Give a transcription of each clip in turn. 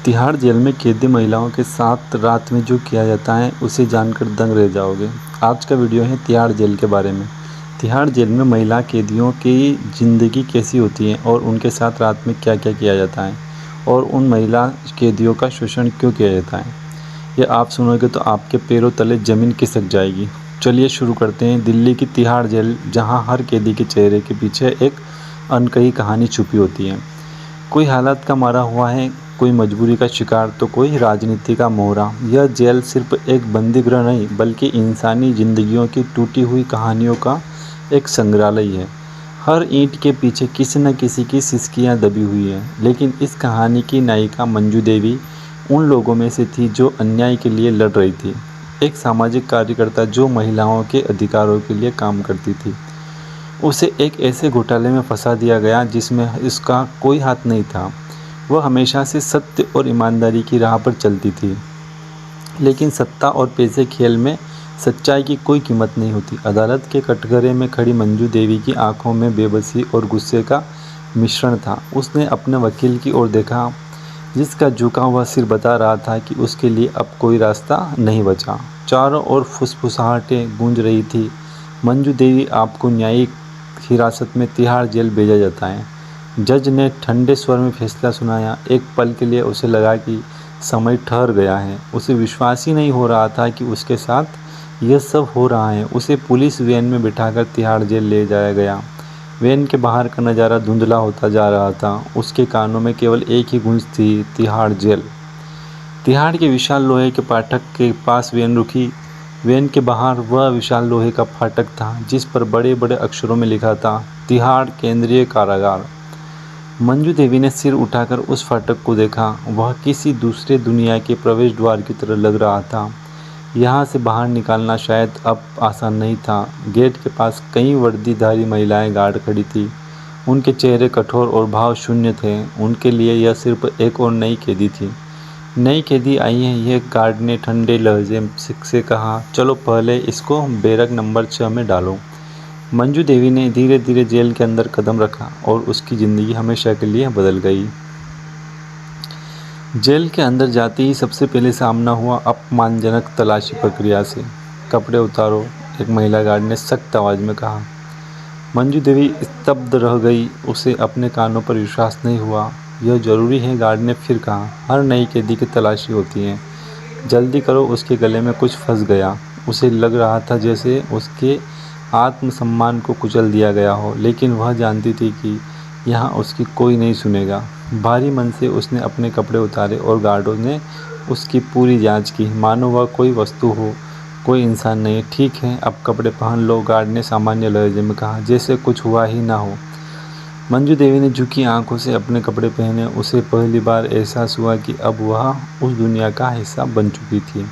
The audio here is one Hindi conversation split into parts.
तिहाड़ जेल में कैदी महिलाओं के साथ रात में जो किया जाता है उसे जानकर दंग रह जाओगे। आज का वीडियो है तिहाड़ जेल के बारे में। तिहाड़ जेल में महिला कैदियों की ज़िंदगी कैसी होती है और उनके साथ रात में क्या क्या किया जाता है और उन महिला कैदियों का शोषण क्यों किया जाता है, ये आप सुनोगे तो आपके पैरों तले ज़मीन खिसक जाएगी। चलिए शुरू करते हैं। दिल्ली की तिहाड़ जेल, जहाँ हर कैदी के चेहरे के पीछे एक अनकही कहानी छुपी होती है। कोई हालत का मारा हुआ है, कोई मजबूरी का शिकार, तो कोई राजनीति का मोहरा। यह जेल सिर्फ एक बंदीगृह नहीं बल्कि इंसानी ज़िंदगियों की टूटी हुई कहानियों का एक संग्रहालय है। हर ईंट के पीछे किसी न किसी की सिसकियाँ दबी हुई हैं, लेकिन इस कहानी की नायिका मंजू देवी उन लोगों में से थी जो अन्याय के लिए लड़ रही थी। एक सामाजिक कार्यकर्ता जो महिलाओं के अधिकारों के लिए काम करती थी। उसे एक ऐसे घोटाले में फंसा दिया गया जिसमें इसका कोई हाथ नहीं था। वह हमेशा से सत्य और ईमानदारी की राह पर चलती थी, लेकिन सत्ता और पैसे खेल में सच्चाई की कोई कीमत नहीं होती। अदालत के कटघरे में खड़ी मंजू देवी की आंखों में बेबसी और गुस्से का मिश्रण था। उसने अपने वकील की ओर देखा, जिसका झुका हुआ सिर बता रहा था कि उसके लिए अब कोई रास्ता नहीं बचा। चारों ओर फुसफुसाहटें गूंज रही थी। मंजू देवी, आपको न्यायिक हिरासत में तिहाड़ जेल भेजा जाता है। जज ने ठंडे स्वर में फैसला सुनाया। एक पल के लिए उसे लगा कि समय ठहर गया है। उसे विश्वास ही नहीं हो रहा था कि उसके साथ यह सब हो रहा है। उसे पुलिस वैन में बिठाकर तिहाड़ जेल ले जाया गया। वैन के बाहर का नज़ारा धुंधला होता जा रहा था। उसके कानों में केवल एक ही गूंज थी, तिहाड़ जेल। तिहाड़ के विशाल लोहे के फाटक के पास वैन रुकी। वैन के बाहर वह विशाल लोहे का फाटक था जिस पर बड़े बड़े अक्षरों में लिखा था, तिहाड़ केंद्रीय कारागार। मंजू देवी ने सिर उठाकर उस फाटक को देखा। वह किसी दूसरे दुनिया के प्रवेश द्वार की तरह लग रहा था। यहाँ से बाहर निकालना शायद अब आसान नहीं था। गेट के पास कई वर्दीधारी महिलाएं गार्ड खड़ी थी। उनके चेहरे कठोर और भाव शून्य थे। उनके लिए यह सिर्फ एक और नई कैदी थी। नई कैदी आई है, यह गार्ड ने ठंडे लहजे से कहा। चलो पहले इसको बैरक नंबर 6 में डालो। मंजू देवी ने धीरे धीरे जेल के अंदर कदम रखा और उसकी ज़िंदगी हमेशा के लिए बदल गई। जेल के अंदर जाते ही सबसे पहले सामना हुआ अपमानजनक तलाशी प्रक्रिया से। कपड़े उतारो, एक महिला गार्ड ने सख्त आवाज़ में कहा। मंजू देवी स्तब्ध रह गई। उसे अपने कानों पर विश्वास नहीं हुआ। यह ज़रूरी है, गार्ड ने फिर कहा। हर नई कैदी की तलाशी होती है, जल्दी करो। उसके गले में कुछ फंस गया। उसे लग रहा था जैसे उसके आत्मसम्मान को कुचल दिया गया हो, लेकिन वह जानती थी कि यहाँ उसकी कोई नहीं सुनेगा। भारी मन से उसने अपने कपड़े उतारे और गार्डों ने उसकी पूरी जांच की, मानो वह कोई वस्तु हो, कोई इंसान नहीं। ठीक है, अब कपड़े पहन लो, गार्ड ने सामान्य लहजे में कहा, जैसे कुछ हुआ ही ना हो। मंजू देवी ने झुकी आंखों से अपने कपड़े पहने। उसे पहली बार एहसास हुआ कि अब वह उस दुनिया का हिस्सा बन चुकी थी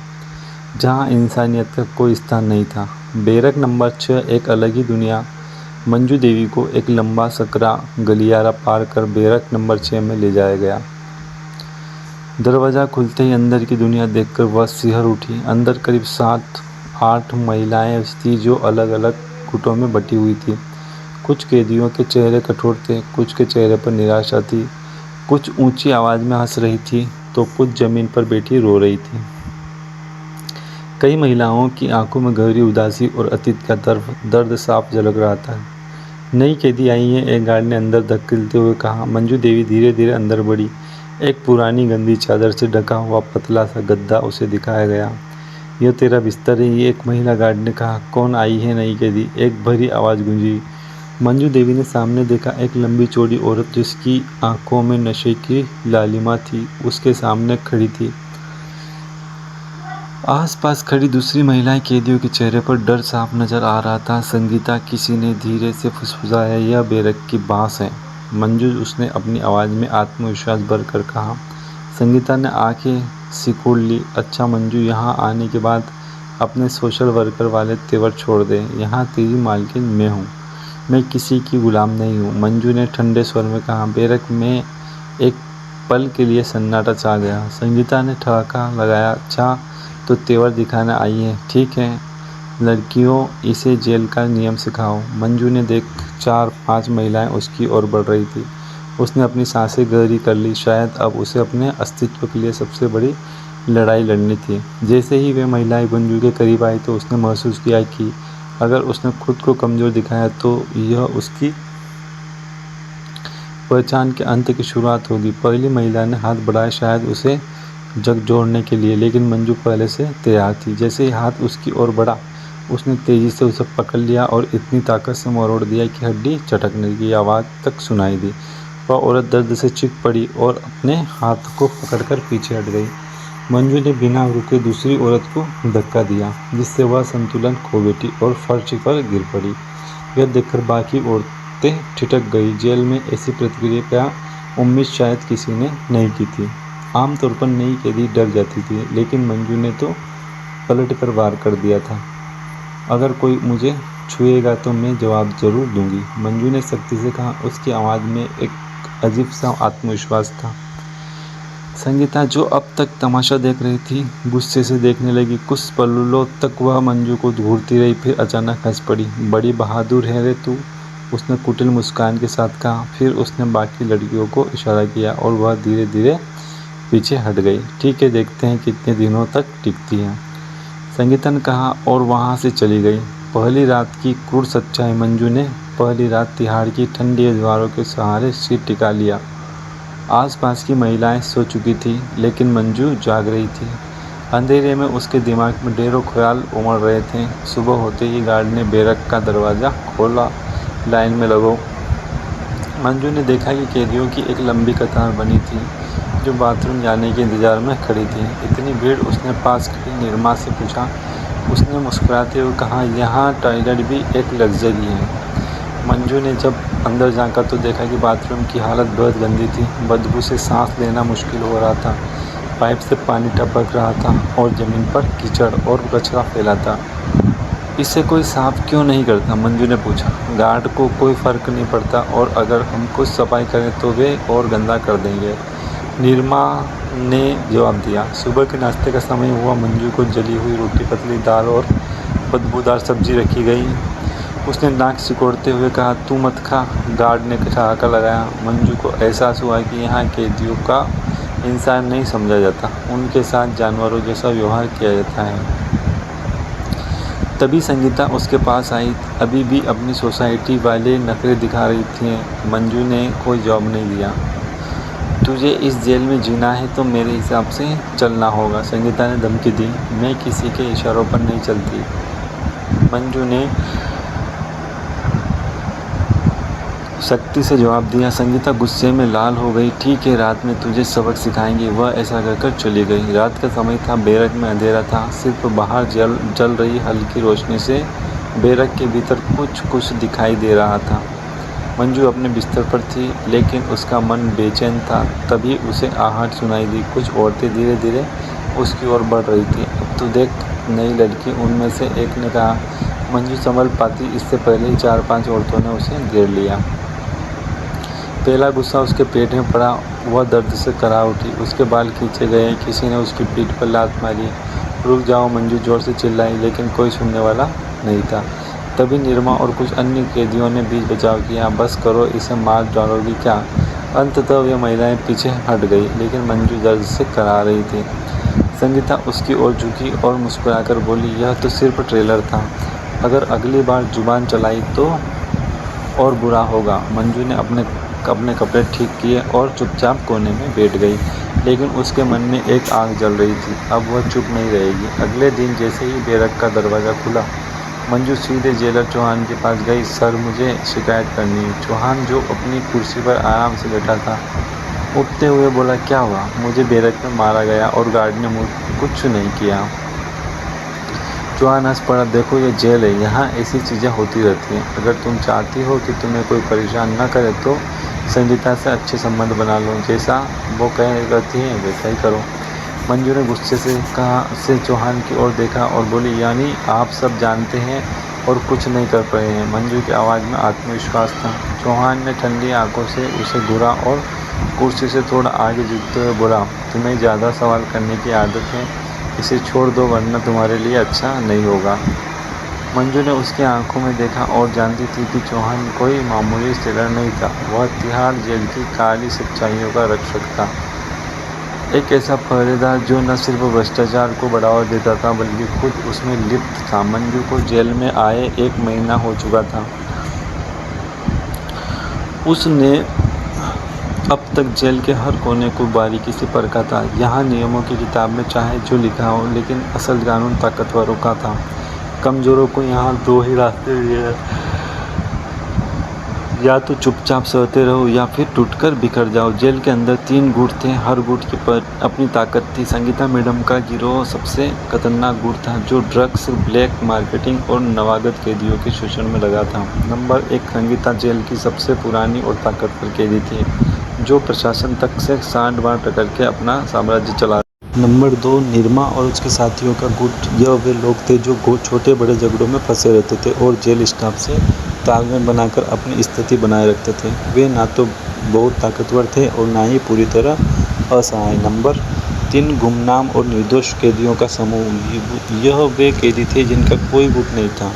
जहाँ इंसानियत का कोई स्थान नहीं था। बैरक नंबर 6 एक अलग ही दुनिया। मंजू देवी को एक लंबा सकरा गलियारा पार कर बैरक नंबर 6 में ले जाया गया। दरवाज़ा खुलते ही अंदर की दुनिया देखकर वह सिहर उठी। अंदर करीब 7-8 महिलाएं थीं जो अलग अलग गुटों में बटी हुई थी। कुछ कैदियों के चेहरे कठोर थे, कुछ के चेहरे पर निराशा थी, कुछ ऊंची आवाज़ में हंस रही थी तो कुछ ज़मीन पर बैठी रो रही थी। कई महिलाओं की आंखों में गहरी उदासी और अतीत का दर्द साफ झलक रहा था। नई कैदी आई है, एक गार्ड ने अंदर धकेलते हुए कहा। मंजू देवी धीरे धीरे अंदर बढ़ी। एक पुरानी गंदी चादर से ढका हुआ पतला सा गद्दा उसे दिखाया गया। यह तेरा बिस्तर है, ये एक महिला गार्ड ने कहा। कौन आई है नई कैदी? एक भरी आवाज़ गूंजी। मंजू देवी ने सामने देखा। एक लंबी चौड़ी औरत जिसकी आंखों में नशे की लालिमा थी, उसके सामने खड़ी थी। आसपास खड़ी दूसरी महिलाएं कैदियों के चेहरे पर डर साफ नजर आ रहा था। संगीता, किसी ने धीरे से फुसफुसाया, यह बैरक की बांस है। मंजू, उसने अपनी आवाज़ में आत्मविश्वास भरकर कहा। संगीता ने आंखें सिकुड़ ली। अच्छा मंजू, यहाँ आने के बाद अपने सोशल वर्कर वाले तेवर छोड़ दे। यहाँ तेरी मालकिन मैं हूँ, मैं किसी की गुलाम नहीं हूँ। मंजू ने ठंडे स्वर में कहा। बैरक में एक पल के लिए सन्नाटा छा गया। संगीता ने ठहाका लगाया। अच्छा, तो तेवर दिखाने आई है, ठीक है। लड़कियों, इसे जेल का नियम सिखाओ। मंजू ने देख 4-5 महिलाएं उसकी ओर बढ़ रही थी। उसने अपनी सांसें गहरी कर ली। शायद अब उसे अपने अस्तित्व के लिए सबसे बड़ी लड़ाई लड़नी थी। जैसे ही वे महिलाएं मंजू के करीब आई तो उसने महसूस किया कि अगर उसने खुद को कमज़ोर दिखाया तो यह उसकी पहचान के अंत की शुरुआत होगी। पहली महिला ने हाथ बढ़ाया, शायद उसे झकझोरने के लिए, लेकिन मंजू पहले से तैयार थी। जैसे ही हाथ उसकी ओर बढ़ा, उसने तेजी से उसे पकड़ लिया और इतनी ताकत से मरोड़ दिया कि हड्डी चटकने की आवाज़ तक सुनाई दी। वह औरत दर्द से चीख पड़ी और अपने हाथ को पकड़कर पीछे हट गई। मंजू ने बिना रुके दूसरी औरत को धक्का दिया, जिससे वह संतुलन खो बैठी और फर्श पर गिर पड़ी। यह देखकर बाकी औरतें ठिठक गई। जेल में ऐसी प्रतिक्रिया का उम्मीद शायद किसी ने नहीं की थी। आमतौर पर नई कैदी डर जाती थी, लेकिन मंजू ने तो पलट कर वार कर दिया था। अगर कोई मुझे छुएगा तो मैं जवाब जरूर दूंगी, मंजू ने सख्ती से कहा। उसकी आवाज़ में एक अजीब सा आत्मविश्वास था। संगीता, जो अब तक तमाशा देख रही थी, गुस्से से देखने लगी। कुछ पलों तक वह मंजू को घूरती रही, फिर अचानक हंस पड़ी। बड़ी बहादुर है रे तू, उसने कुटिल मुस्कान के साथ कहा। फिर उसने बाकी लड़कियों को इशारा किया और वह धीरे धीरे पीछे हट गई। ठीक है, देखते हैं कितने दिनों तक टिकती है, संगीता ने कहा और वहाँ से चली गई। पहली रात की क्रूर सच्चाई। मंजू ने पहली रात तिहाड़ की ठंडी दीवारों के सहारे सिर टिका लिया। आसपास की महिलाएं सो चुकी थीं, लेकिन मंजू जाग रही थी। अंधेरे में उसके दिमाग में ढेरों ख्याल उमड़ रहे थे। सुबह होते ही गार्ड ने बैरक का दरवाज़ा खोला। लाइन में लगो। मंजू ने देखा कि कैदियों की एक लंबी कतार बनी थी, जो बाथरूम जाने के इंतज़ार में खड़ी थी। इतनी भीड़। उसने पास खड़ी निर्मा से पूछा। उसने मुस्कुराते हुए कहा, यहाँ टॉयलेट भी एक लग्जरी है। मंजू ने जब अंदर झांका तो देखा कि बाथरूम की हालत बहुत गंदी थी। बदबू से सांस लेना मुश्किल हो रहा था। पाइप से पानी टपक रहा था और ज़मीन पर कीचड़ और कचरा फैला था। इसे कोई साफ क्यों नहीं करता, मंजू ने पूछा। गार्ड को कोई फ़र्क नहीं पड़ता, और अगर हम कुछ सफाई करें तो वे और गंदा कर देंगे, निर्मा ने जवाब दिया। सुबह के नाश्ते का समय हुआ। मंजू को जली हुई रोटी, पतली दाल और बदबूदार सब्जी रखी गई। उसने नाक सिकोड़ते हुए कहा, तू मत खा। गार्ड ने ठहाका लगाया। मंजू को एहसास हुआ कि यहाँ कैदियों का इंसान नहीं समझा जाता, उनके साथ जानवरों जैसा व्यवहार किया जाता है। तभी संगीता उसके पास आई। अभी भी अपनी सोसाइटी वाले नखरे दिखा रही थी। मंजू ने कोई जवाब नहीं दिया। तुझे इस जेल में जीना है तो मेरे हिसाब से चलना होगा, संगीता ने धमकी दी। मैं किसी के इशारों पर नहीं चलती, मंजू ने सख्ती से जवाब दिया। संगीता गुस्से में लाल हो गई। ठीक है, रात में तुझे सबक सिखाएंगे। वह ऐसा कहकर चली गई। रात का समय था। बैरक में अंधेरा था। सिर्फ बाहर जल रही हल्की रोशनी से बैरक के भीतर कुछ दिखाई दे रहा था। मंजू अपने बिस्तर पर थी, लेकिन उसका मन बेचैन था। तभी उसे आहट सुनाई दी। कुछ औरतें धीरे धीरे उसकी ओर बढ़ रही थी। अब तो देख, नई लड़की, उनमें से एक ने कहा। मंजू संभल पाती, इससे पहले ही 4-5 औरतों ने उसे घेर लिया। पहला गुस्सा उसके पेट में पड़ा। वह दर्द से करा उठी। उसके बाल खींचे गए। किसी ने उसकी पीठ पर लात मारी। रुक जाओ, मंजू जोर से चिल्लाई, लेकिन कोई सुनने वाला नहीं था। तभी निर्मा और कुछ अन्य कैदियों ने बीच बचाव किया। बस करो, इसे मार डालोगी क्या? अंततः वे महिलाएं पीछे हट गई, लेकिन मंजू दर्द से करा रही थी। संगीता उसकी ओर झुकी और मुस्कुराकर बोली, यह तो सिर्फ ट्रेलर था, अगर अगली बार जुबान चलाई तो और बुरा होगा। मंजू ने अपने कपड़े ठीक किए और चुपचाप कोने में बैठ गई, लेकिन उसके मन में एक आग जल रही थी। अब वह चुप नहीं रहेगी। अगले दिन जैसे ही बैरक का दरवाज़ा खुला, मंजू सीधे जेलर चौहान के पास गई। सर, मुझे शिकायत करनी है। चौहान, जो अपनी कुर्सी पर आराम से बैठा था, उठते हुए बोला, क्या हुआ? मुझे बैरक में मारा गया और गार्ड ने मुझे कुछ नहीं किया। चौहान हंस पड़ा। देखो, ये जेल है, यहाँ ऐसी चीज़ें होती रहती हैं। अगर तुम चाहती हो कि तुम्हें कोई परेशान न करे तो संगीता से अच्छे संबंध बना लो। जैसा वो कहती हैं वैसा ही करो। मंजू ने गुस्से से चौहान की ओर देखा और बोली, यानी आप सब जानते हैं और कुछ नहीं कर पाए हैं? मंजू की आवाज़ में आत्मविश्वास था। चौहान ने ठंडी आंखों से उसे घूरा और कुर्सी से थोड़ा आगे झुकते हुए बोला, तुम्हें ज़्यादा सवाल करने की आदत है, इसे छोड़ दो वरना तुम्हारे लिए अच्छा नहीं होगा। मंजू ने उसकी आंखों में देखा और जानती थी कि चौहान कोई मामूली सेलर नहीं था, वह तिहाड़ जेल की काली सच्चाइयों का रक्षक था। एक ऐसा पहरेदार जो न सिर्फ भ्रष्टाचार को बढ़ावा देता था बल्कि खुद उसमें लिप्त था। मंजू को जेल में आए 1 महीना हो चुका था। उसने अब तक जेल के हर कोने को बारीकी से परखा था। यहाँ नियमों की किताब में चाहे जो लिखा हो, लेकिन असल कानून ताकतवरों का था। कमज़ोरों को यहाँ 2 ही रास्ते दिए, या तो चुपचाप सहते रहो या फिर टूटकर बिखर जाओ। जेल के अंदर 3 गुट थे, हर गुट की पर अपनी ताकत थी। संगीता मैडम का गिरोह सबसे खतरनाक गुट था, जो ड्रग्स, ब्लैक मार्केटिंग और नवागत कैदियों के शोषण में लगा था। नंबर 1 संगीता जेल की सबसे पुरानी और ताकतवर कैदी थी, जो प्रशासन तक से सांठ बांट करके अपना साम्राज्य चला। नंबर 2 निर्मा और उसके साथियों का गुट। यह वे लोग थे जो छोटे बड़े झगड़ों में फंसे रहते थे और जेल स्टाफ से तालमेल बनाकर अपनी स्थिति बनाए रखते थे। वे ना तो बहुत ताकतवर थे और ना ही पूरी तरह असहाय। नंबर 3 गुमनाम और निर्दोष कैदियों का समूह। यह वे कैदी थे जिनका कोई गुट नहीं था।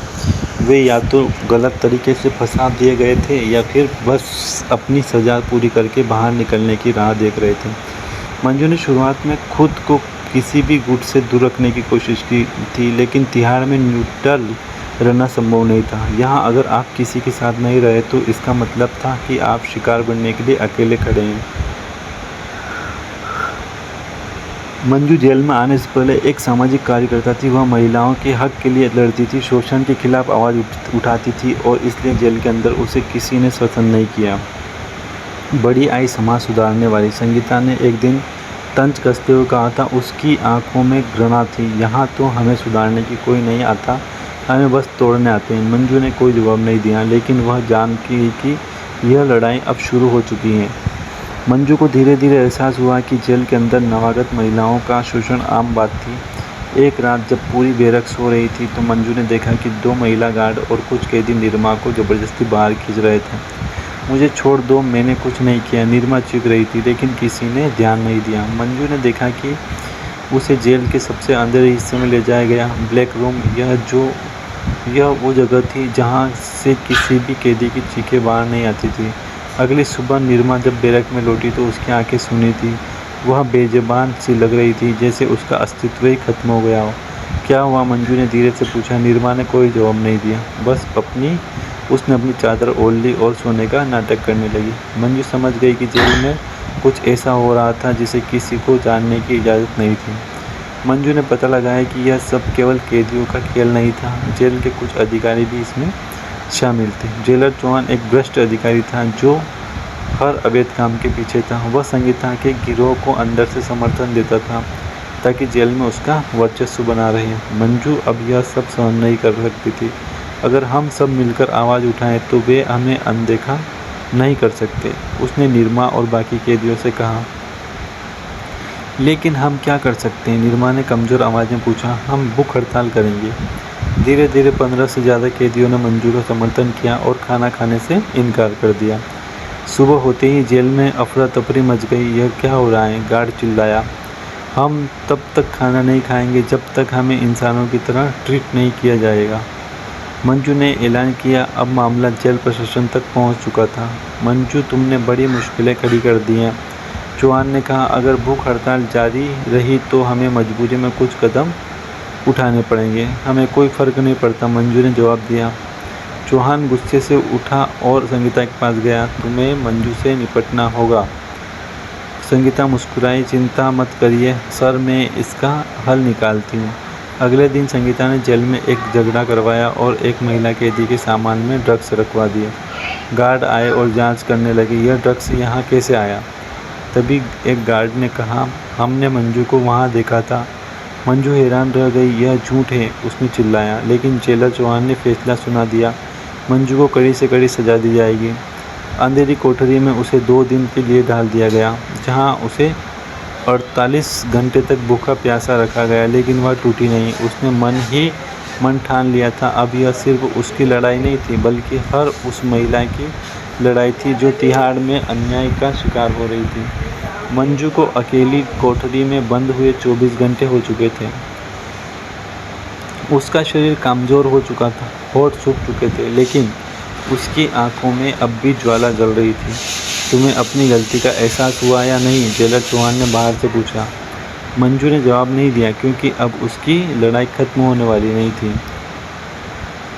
वे या तो गलत तरीके से फंसा दिए गए थे या फिर बस अपनी सज़ा पूरी करके बाहर निकलने की राह देख रहे थे। मंजू ने शुरुआत में खुद को किसी भी गुट से दूर रखने की कोशिश की थी, लेकिन तिहाड़ में न्यूट्रल रहना संभव नहीं था। यहाँ अगर आप किसी के साथ नहीं रहे तो इसका मतलब था कि आप शिकार बनने के लिए अकेले खड़े हैं। मंजू जेल में आने से पहले एक सामाजिक कार्यकर्ता थी। वह महिलाओं के हक के लिए लड़ती थी, शोषण के खिलाफ आवाज़ उठाती थी और इसलिए जेल के अंदर उसे किसी ने पसंद नहीं किया। बड़ी आई समाज सुधारने वाली। संगीता ने एक दिन तंज कसते हुए कहा था, उसकी आंखों में घृणा थी। यहाँ तो हमें सुधारने की कोई नहीं आता, हमें बस तोड़ने आते हैं। मंजू ने कोई जवाब नहीं दिया, लेकिन वह जानती कि यह लड़ाई अब शुरू हो चुकी है। मंजू को धीरे धीरे एहसास हुआ कि जेल के अंदर नवागत महिलाओं का शोषण आम बात थी। एक रात जब पूरी बैरक सो रही थी तो मंजू ने देखा कि 2 महिला गार्ड और कुछ कैदी निर्मा को ज़बरदस्ती बाहर खींच रहे थे। मुझे छोड़ दो, मैंने कुछ नहीं किया, निर्मा चीख रही थी, लेकिन किसी ने ध्यान नहीं दिया। मंजू ने देखा कि उसे जेल के सबसे अंदर हिस्से में ले जाया गया, ब्लैक रूम। यह वो जगह थी जहाँ से किसी भी कैदी की चीखें बाहर नहीं आती थी। अगली सुबह निर्मा जब बैरक में लौटी तो उसकी आंखें सूनी थी। वह बेज़बान सी लग रही थी, जैसे उसका अस्तित्व ही खत्म हो गया हो। क्या हुआ? मंजू ने धीरे से पूछा। निर्मा ने कोई जवाब नहीं दिया, बस उसने अपनी चादर ओढ़ ली और सोने का नाटक करने लगी। मंजू समझ गई कि जेल में कुछ ऐसा हो रहा था जिसे किसी को जानने की इजाज़त नहीं थी। मंजू ने पता लगाया कि यह सब केवल कैदियों का खेल नहीं था, जेल के कुछ अधिकारी भी इसमें शामिल थे। जेलर चौहान एक भ्रष्ट अधिकारी था जो हर अवैध काम के पीछे था। वह संगीता के गिरोह को अंदर से समर्थन देता था ताकि जेल में उसका वर्चस्व बना रहे। मंजू अब यह सब सहन नहीं कर सकती थी। अगर हम सब मिलकर आवाज़ उठाएं तो वे हमें अनदेखा नहीं कर सकते, उसने निर्मा और बाकी कैदियों से कहा। लेकिन हम क्या कर सकते हैं? निर्मा ने कमज़ोर आवाज़ में पूछा। हम भूख हड़ताल करेंगे। धीरे धीरे 15 से ज़्यादा कैदियों ने मंजू का समर्थन किया और खाना खाने से इनकार कर दिया। सुबह होते ही जेल में अफरा तफरी मच गई। यह क्या हो रहा है? गार्ड चिल्लाया। हम तब तक खाना नहीं खाएंगे जब तक हमें इंसानों की तरह ट्रीट नहीं किया जाएगा। मंजू ने ऐलान किया। अब मामला जेल प्रशासन तक पहुंच चुका था। मंजू, तुमने बड़ी मुश्किलें खड़ी कर दी हैं, चौहान ने कहा। अगर भूख हड़ताल जारी रही तो हमें मजबूरी में कुछ कदम उठाने पड़ेंगे। हमें कोई फ़र्क नहीं पड़ता, मंजू ने जवाब दिया। चौहान गुस्से से उठा और संगीता के पास गया। तुम्हें मंजू से निपटना होगा। संगीता मुस्कुराई। चिंता मत करिए सर, मैं इसका हल निकालती हूँ। अगले दिन संगीता ने जेल में एक झगड़ा करवाया और एक महिला कैदी के सामान में ड्रग्स रखवा दिए। गार्ड आए और जांच करने लगे। यह ड्रग्स यहाँ कैसे आया? तभी एक गार्ड ने कहा, हमने मंजू को वहाँ देखा था। मंजू हैरान रह गई। यह झूठ है, उसने चिल्लाया। लेकिन जेलर चौहान ने फैसला सुना दिया। मंजू को कड़ी से कड़ी सजा दी जाएगी। अंधेरी कोठरी में उसे 2 दिन के लिए डाल दिया गया, जहाँ उसे 48 घंटे तक भूखा प्यासा रखा गया, लेकिन वह टूटी नहीं। उसने मन ठान लिया था। अब यह सिर्फ उसकी लड़ाई नहीं थी, बल्कि हर उस महिला की लड़ाई थी जो तिहाड़ में अन्याय का शिकार हो रही थी। मंजू को अकेली कोठरी में बंद हुए 24 घंटे हो चुके थे। उसका शरीर कमज़ोर हो चुका था, होठ सूख चुके थे, लेकिन उसकी आंखों में अब भी ज्वाला जल रही थी। तुम्हें अपनी गलती का एहसास हुआ या नहीं? जेलर चौहान ने बाहर से पूछा। मंजू ने जवाब नहीं दिया, क्योंकि अब उसकी लड़ाई खत्म होने वाली नहीं थी।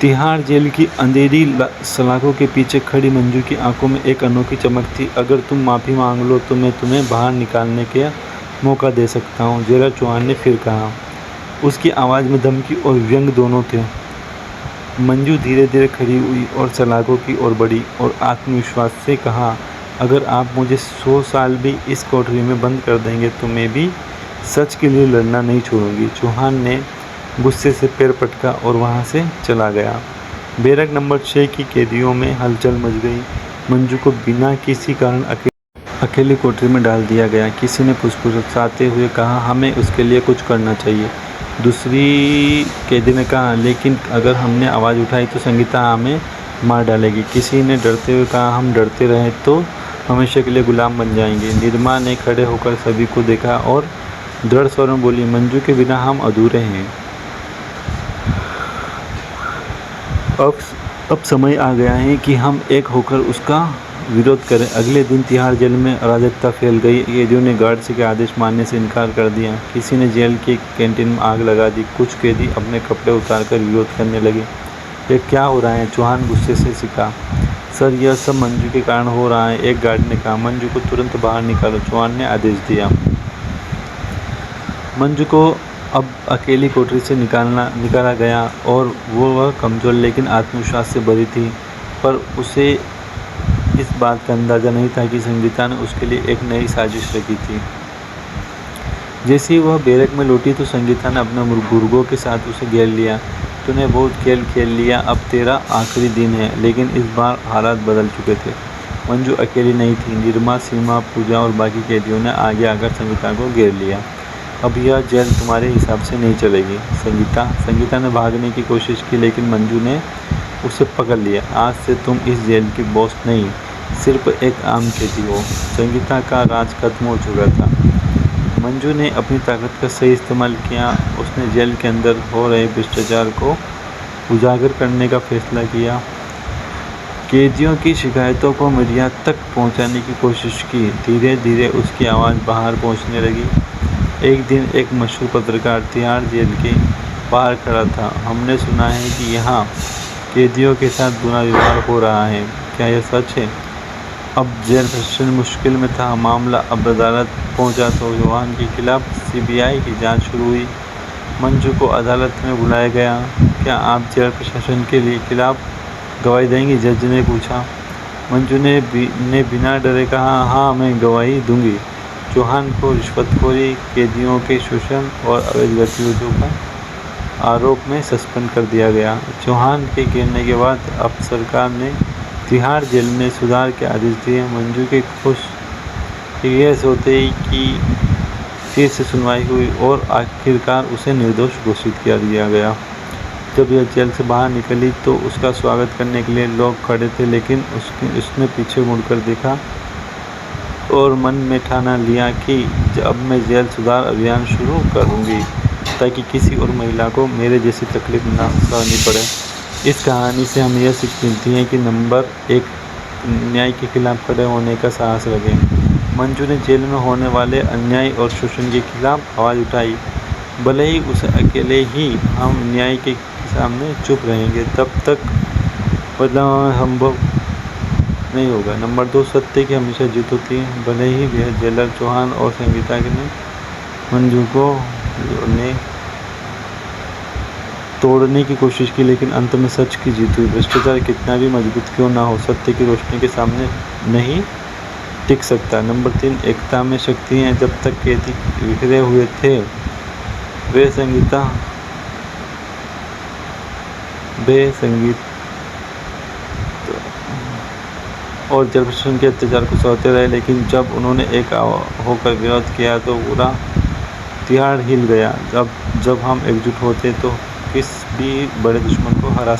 तिहाड़ जेल की अंधेरी सलाखों के पीछे खड़ी मंजू की आंखों में एक अनोखी चमक थी। अगर तुम माफ़ी मांग लो तो मैं तुम्हें बाहर निकालने का मौका दे सकता हूँ, जेलर चौहान ने फिर कहा। उसकी आवाज़ में धमकी और व्यंग दोनों थे। मंजू धीरे धीरे खड़ी हुई और सलाखों की ओर बढ़ी और आत्मविश्वास से कहा, अगर आप मुझे 100 साल भी इस कोठरी में बंद कर देंगे तो मैं भी सच के लिए लड़ना नहीं छोड़ूंगी। चौहान ने गुस्से से पैर पटका और वहां से चला गया। बैरक नंबर 6 की कैदियों में हलचल मच गई। मंजू को बिना किसी कारण अकेली कोठरी में डाल दिया गया। किसी ने फुसफुसाते हुए कहा, हमें उसके लिए कुछ करना चाहिए। दूसरी कैदी ने कहा, लेकिन अगर हमने आवाज़ उठाई तो संगीता हमें मार डालेगी। किसी ने डरते हुए कहा, हम डरते रहे तो हमेशा के लिए गुलाम बन जाएंगे। निरमा ने खड़े होकर सभी को देखा और दृढ़ स्वर में बोली, मंजू के बिना हम अधूरे हैं। अब समय आ गया है कि हम एक होकर उसका विरोध करें। अगले दिन तिहाड़ जेल में अराजकता फैल गई। कैदियों ने गार्ड्स के आदेश मानने से इनकार कर दिया। किसी ने जेल की कैंटीन में आग लगा दी। कुछ कैदी अपने कपड़े उतारकर विरोध करने लगे। ये क्या हो रहा है? चौहान गुस्से से सिखा। सर, यह सब मंजू के कारण हो रहा है, एक गार्ड ने कहा। मंजू को तुरंत बाहर निकालो, चौहान ने आदेश दिया। मंजू को अब अकेली कोठरी से निकाला गया और वह कमज़ोर लेकिन आत्मविश्वास से भरी थी। पर उसे इस बात का अंदाज़ा नहीं था कि संगीता ने उसके लिए एक नई साजिश रखी थी। जैसे ही वह बैरक में लौटी तो संगीता ने अपने बुजुर्गों के साथ उसे घेर लिया। तूने बहुत खेल खेल लिया, अब तेरा आखिरी दिन है। लेकिन इस बार हालात बदल चुके थे। मंजू अकेली नहीं थी। निरमा, सीमा, पूजा और बाकी कैदियों ने आगे आकर संगीता को घेर लिया। अब यह जेल तुम्हारे हिसाब से नहीं चलेगी। संगीता ने भागने की कोशिश की, लेकिन मंजू ने उसे पकड़ लिया। आज से तुम इस जेल की बॉस नहीं, सिर्फ एक आम कैदी हो। संगीता का राज खत्म हो चुका था। मंजू ने अपनी ताकत का सही इस्तेमाल किया। उसने जेल के अंदर हो रहे भ्रष्टाचार को उजागर करने का फैसला किया। कैदियों की शिकायतों को मीडिया तक पहुंचाने की कोशिश की। धीरे धीरे उसकी आवाज़ बाहर पहुंचने लगी। एक दिन एक मशहूर पत्रकार तिहाड़ जेल के बाहर खड़ा था। हमने सुना है कि यहाँ कैदियों के साथ बुरा व्यवहार हो रहा है, क्या यह सच है? अब जेल प्रशासन मुश्किल में था। मामला अब अदालत पहुँचा तो चौहान के खिलाफ सीबीआई की जांच शुरू हुई। मंजू को अदालत में बुलाया गया। क्या आप जेल प्रशासन के खिलाफ गवाही देंगी? जज ने पूछा। मंजू ने बिना डरे कहा, हाँ, मैं गवाही दूंगी। चौहान को रिश्वतखोरी, कैदियों के शोषण और अवैध गतिविधियों का आरोप में सस्पेंड कर दिया गया। चौहान के गिरने के बाद अब सरकार ने तिहाड़ जेल में सुधार के आदेश दिए। मंजू के खुश यह होते ही कि फिर से सुनवाई हुई और आखिरकार उसे निर्दोष घोषित कर दिया गया। जब यह जेल से बाहर निकली तो उसका स्वागत करने के लिए लोग खड़े थे, लेकिन उसने पीछे मुड़कर देखा और मन में ठाना लिया कि अब मैं जेल सुधार अभियान शुरू करूंगी, ताकि किसी और महिला को मेरे जैसी तकलीफ ना सहनी पड़े। इस कहानी से हमें यह सीख मिलती है कि नंबर 1, न्याय के खिलाफ खड़े होने का साहस रखें। मंजू ने जेल में होने वाले अन्याय और शोषण के खिलाफ आवाज़ उठाई। भले ही उसे अकेले ही हम न्याय के सामने चुप रहेंगे, तब तक बदलाव संभव नहीं होगा। नंबर 2, सत्य की हमेशा जीत होती है। भले ही वह जेलर चौहान और संगीता ने मंजू को तोड़ने की कोशिश की, लेकिन अंत में सच की जीत हुई। भ्रष्टाचार कितना भी मजबूत क्यों ना हो, सत्य की रोशनी के सामने नहीं टिक सकता। नंबर 3, एकता में शक्ति है। जब तक कैदी बिखरे हुए थे, वे संगीत और जेल प्रशासन के अत्याचार को सहते रहे, लेकिन जब उन्होंने एक होकर विरोध किया तो पूरा तिहाड़ हिल गया। जब हम एकजुट होते तो किस भी बड़े दुश्मन को हरा